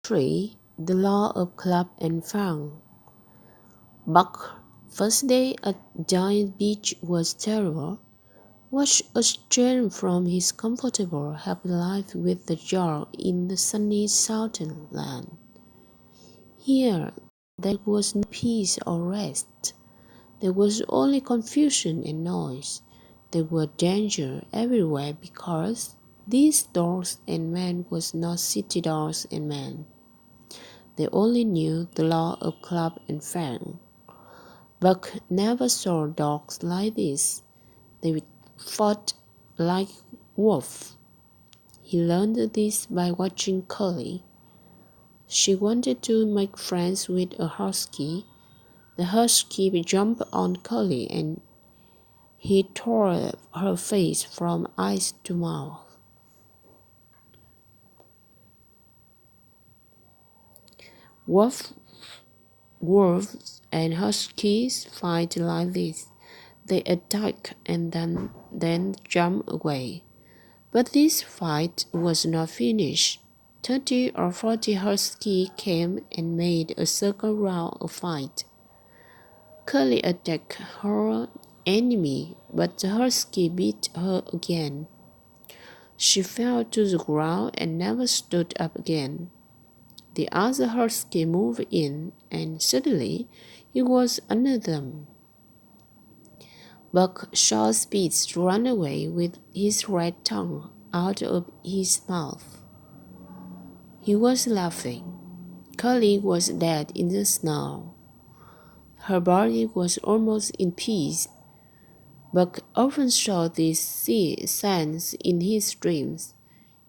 3. The Law of Club and Fang. Buck's first day at Giant Beach was terrible. Was a strain from his comfortable, happy life with the jar in the sunny southern land. Here there was no peace or rest. There was only confusion and noise. There were danger everywhere because these dogs and men was not city dogs and men. They only knew the law of club and fang. Buck never saw dogs like this. They fought like wolves. He learned this by watching Curly. She wanted to make friends with a husky. The husky jumped on Curly and he tore her face from eyes to mouth. Wolves and huskies fight like this. They attack and then jump away. But this fight was not finished. 30 or 40 huskies came and made a circle round a fight. Curly attacked her enemy, but the husky beat her again. She fell to the ground and never stood up again. The other husky moved in, and suddenly it was under them. Buck saw Spitz run away with his red tongue out of his mouth. He was laughing. Curly was dead in the snow. Her body was almost in pieces. Buck often saw these signs in his dreams.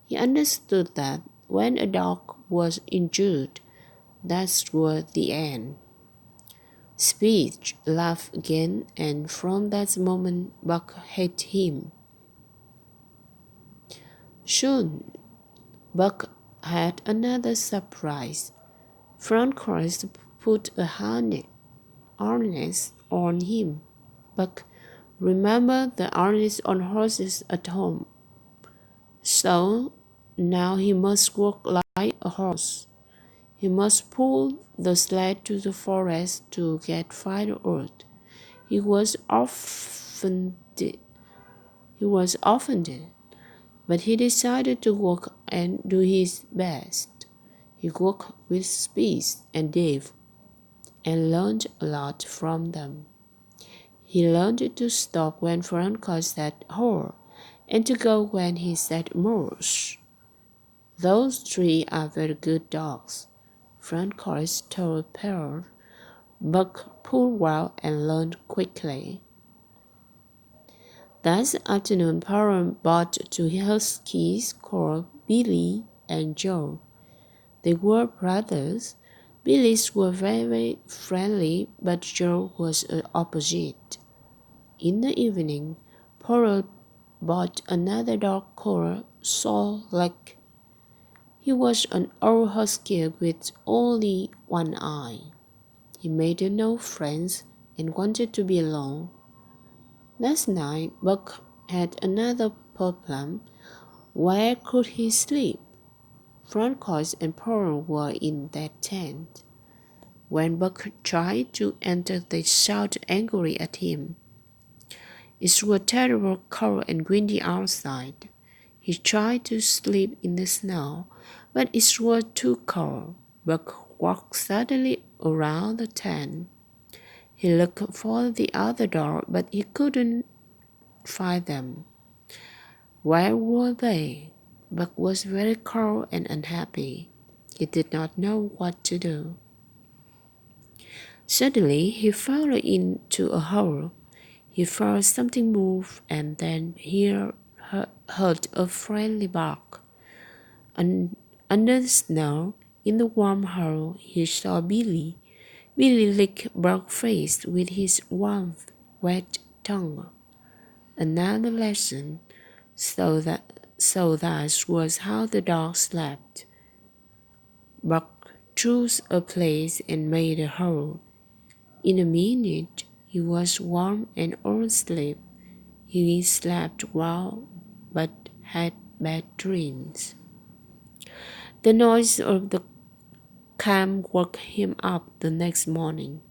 He understood that when a dog was injured, that was the end. Spitz laughed again, and from that moment Buck hated him. Soon, Buck had another surprise. Francois put a harness on him. Buck remembered the harness on horses at home. So now he must work like a horse. He must pull the sled to the forest to get firewood. He was offended, but he decided to work and do his best. He worked with Spitz and Dave and learned a lot from them. He learned to stop when Francois said "Ho," and to go when he said "Moose." Those three are very good dogs, Francois told Pearl. Buck pulled well and learned quickly. That afternoon, Pearl brought two huskies called Billy and Joe. They were brothers. Billy's were very friendly, but Joe was the opposite. In the evening, Pearl bought another dog called Soul Lake. He was an old husky with only one eye. He made no friends and wanted to be alone. Last night, Buck had another problem. Where could he sleep? Francois and Pearl were in that tent. When Buck tried to enter, they shouted angrily at him. It was terrible cold and windy outside. He tried to sleep in the snow, but it was too cold. Buck walked suddenly around the tent. He looked for the other dog, but he couldn't find them. Where were they? Buck was very cold and unhappy. He did not know what to do. Suddenly, he fell into a hole. He felt something move, and then he heard a friendly bark. Under the snow, in the warm hole, he saw Billy. Billy licked Buck's face with his warm, wet tongue. Another lesson, so that was how the dog slept. Buck chose a place and made a hole. In a minute, he was warm and all asleep. He slept well, but had bad dreams. The noise of the Cam woke him up the next morning.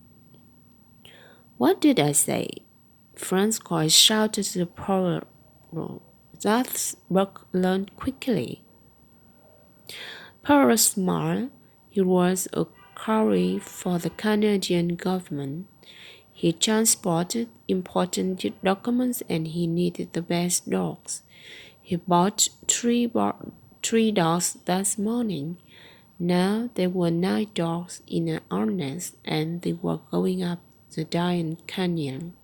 "What did I say?" Francois shouted to the poor. Thus Buck learned quickly. Poirot smiled. He was a courier for the Canadian government. He transported important documents and he needed the best dogs. He bought three dogs that morning. Now there were 9 dogs in an harness and they were going up the Giant Canyon.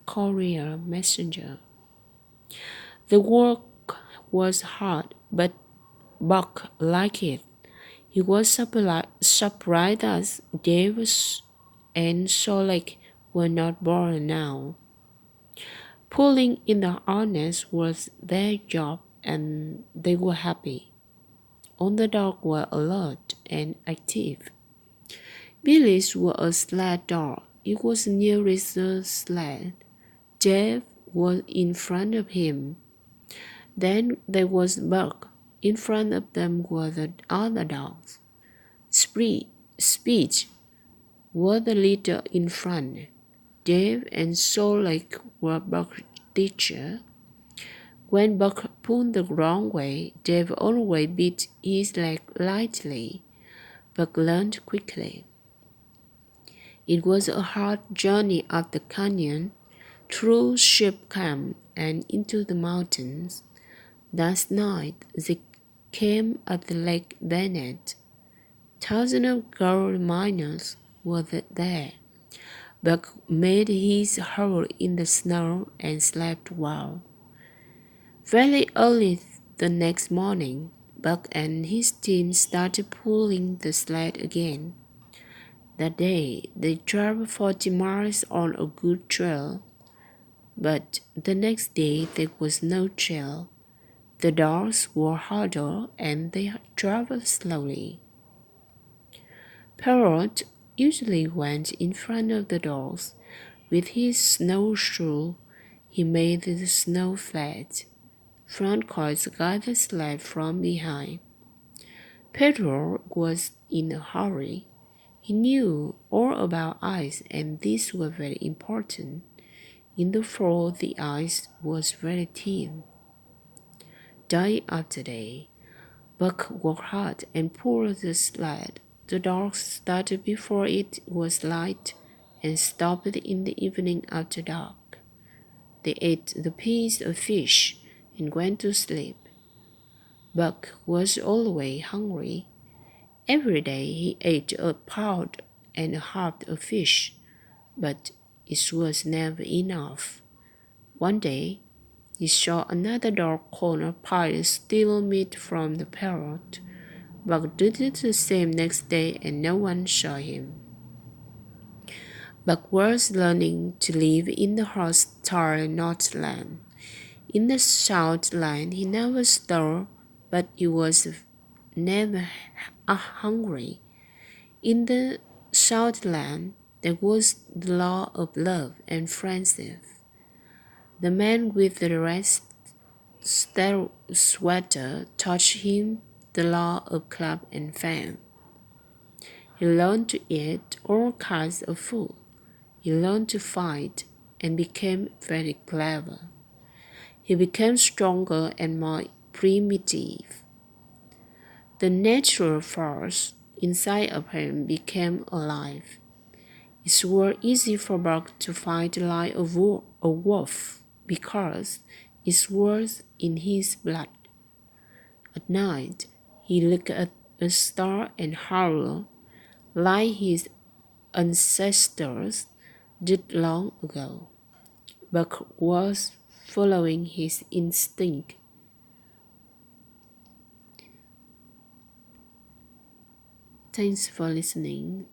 Courier messenger. The work was hard, but Buck liked it. He was surprised that Davis and Solek were not born now. Pulling in the harness was their job and they were happy. All the dogs were alert and active. Billy's was a sled dog. It was nearest the sled. Jeff was in front of him. Then there was Buck. In front of them were the other dogs. Speech were the leader in front. Dave and Solek were Buck's teacher. When Buck pulled the wrong way, Dave always beat his leg lightly. Buck learned quickly. It was a hard journey up the canyon, through sheep camp and into the mountains. That night they came at Lake Bennett. Thousands of gold miners were there. Buck made his hole in the snow and slept well. Very early the next morning, Buck and his team started pulling the sled again. That day, they traveled 40 miles on a good trail. But the next day, there was no trail. The dogs were harder and they traveled slowly. Poirot usually went in front of the dogs. With his snowshoe, he made the snow flat. Francois guided the sled from behind. Pedro was in a hurry. He knew all about ice and these were very important. In the fall, the ice was very thin. Day after day, Buck worked hard and pulled the sled. The dogs started before it was light and stopped in the evening after dark. They ate the piece of fish and went to sleep. Buck was always hungry. Every day he ate a pound and a half of fish, but it was never enough. One day, he saw another dog corner pile steal meat from the parrot. Buck did the same next day and no one saw him. Buck was learning to live in the hostile Northland. In the Southland he never stole, but he was never hungry. In the Southland there was the law of love and friendship. The man with the red sweater taught him the law of club and fan. He learned to eat all kinds of food. He learned to fight and became very clever. He became stronger and more primitive. The natural force inside of him became alive. It was easy for Buck to fight like a wolf because it was in his blood. At night, he looked at a star and howled like his ancestors did long ago. Buck was following his instinct. Thanks for listening.